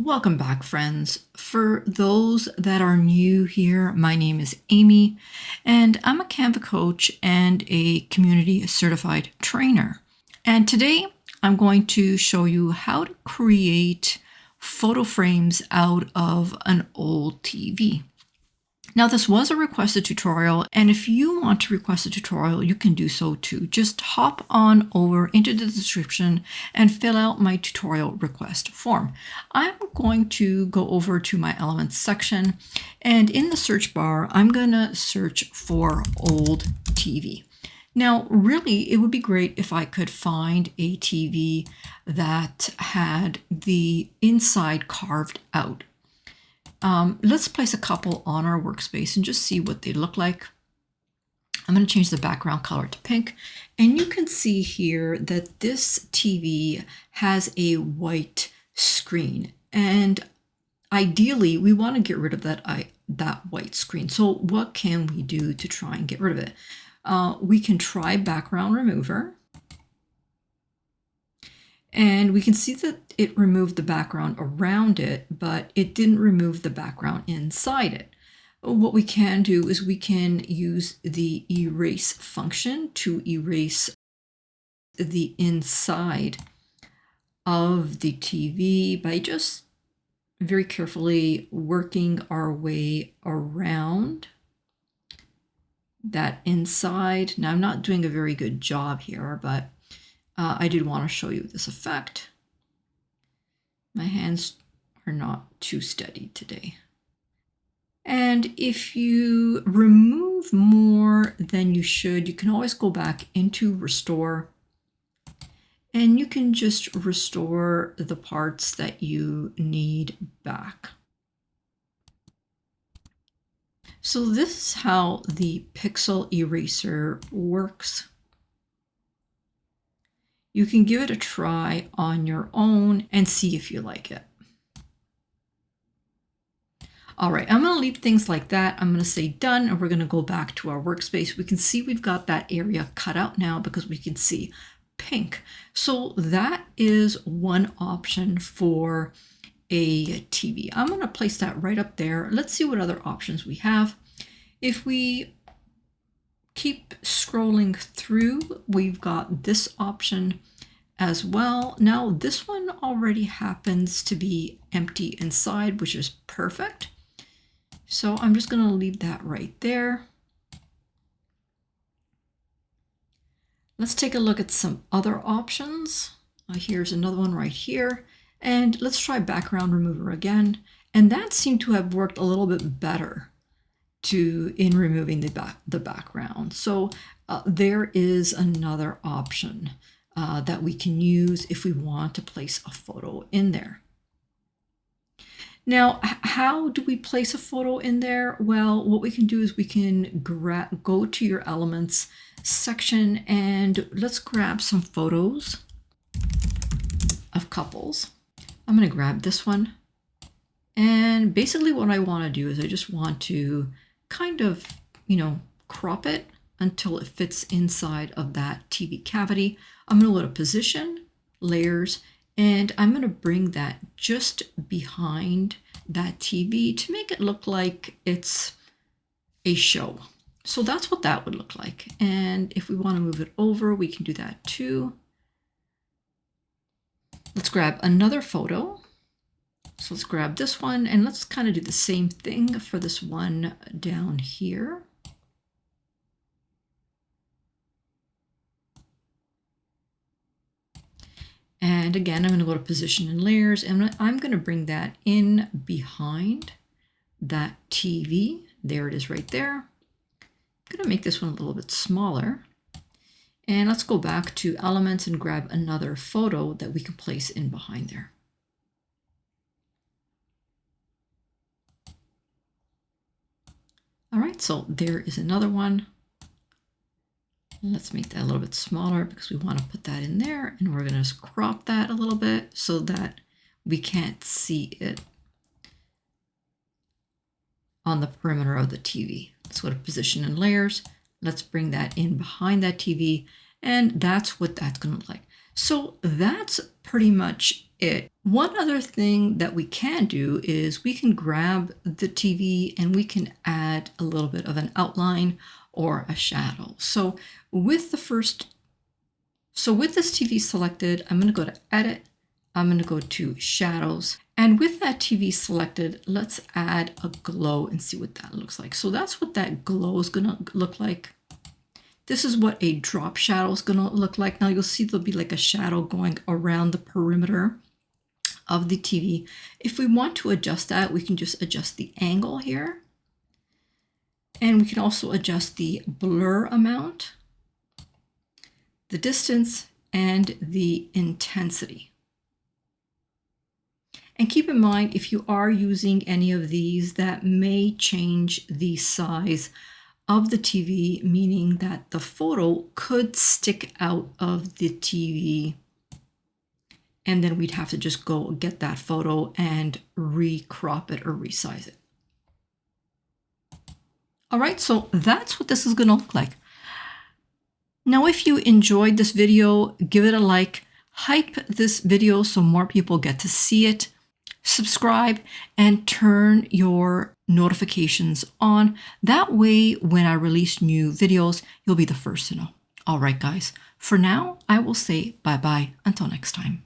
Welcome back, friends. For those that are new here, my name is Amy, and I'm a Canva coach and a community certified trainer. And today I'm going to show you how to create photo frames out of an old TV. Now, this was a requested tutorial, and if you want to request a tutorial, you can do so too. Just hop on over into the description and fill out my tutorial request form. I'm going to go over to my elements section, and in the search bar, I'm going to search for old TV. Now, really, it would be great if I could find a TV that had the inside carved out. Let's place a couple on our workspace and just see what they look like. I'm going to change the background color to pink, and you can see here that this TV has a white screen, and ideally we want to get rid of that white screen. So what can we do to try and get rid of it? We can try background remover. And we can see that it removed the background around it, but it didn't remove the background inside it. What we can do is we can use the erase function to erase the inside of the TV by just very carefully working our way around that inside. Now, I'm not doing a very good job here, but I did want to show you this effect. My hands are not too steady today. And if you remove more than you should, you can always go back into Restore, and you can just restore the parts that you need back. So this is how the pixel eraser works. You can give it a try on your own and see if you like it. All right, I'm going to leave things like that. I'm going to say done, and we're going to go back to our workspace. We can see we've got that area cut out now because we can see pink. So that is one option for a TV. I'm going to place that right up there. Let's see what other options we have. If we keep scrolling through, we've got this option as well. Now, this one already happens to be empty inside, which is perfect. So I'm just going to leave that right there. Let's take a look at some other options. Here's another one right here. And let's try background remover again. And that seemed to have worked a little bit better in removing the background. So there is another option that we can use if we want to place a photo in there. Now, how do we place a photo in there? Well, what we can do is we can go to your elements section, and let's grab some photos of couples. I'm going to grab this one. And basically what I want to do is I just want to kind of, crop it until it fits inside of that TV cavity. I'm going to go to Position, Layers, and I'm going to bring that just behind that TV to make it look like it's a show. So that's what that would look like. And if we want to move it over, we can do that too. Let's grab another photo. So let's grab this one, and let's kind of do the same thing for this one down here. And again, I'm going to go to Position and Layers, and I'm going to bring that in behind that TV. There it is right there. I'm going to make this one a little bit smaller. And let's go back to Elements and grab another photo that we can place in behind there. All right, so there is another one. Let's make that a little bit smaller because we want to put that in there, and we're going to crop that a little bit so that we can't see it on the perimeter of the TV. Let's go to Position and Layers. Let's bring that in behind that TV, and that's what that's going to look like. So that's pretty much it. One other thing that we can do is we can grab the TV and we can add a little bit of an outline or a shadow. So with this TV selected, I'm going to go to Edit. I'm going to go to Shadows. And with that TV selected, let's add a glow and see what that looks like. So that's what that glow is going to look like. This is what a drop shadow is going to look like. Now you'll see there'll be like a shadow going around the perimeter of the TV. If we want to adjust that, we can just adjust the angle here. And we can also adjust the blur amount, the distance, and the intensity. And keep in mind, if you are using any of these, that may change the size of the TV, meaning that the photo could stick out of the TV. And then we'd have to just go get that photo and recrop it or resize it. All right, so that's what this is going to look like. Now, if you enjoyed this video, give it a like, hype this video so more people get to see it, subscribe, and turn your notifications on. That way, when I release new videos, you'll be the first to know. All right, guys, for now, I will say bye-bye until next time.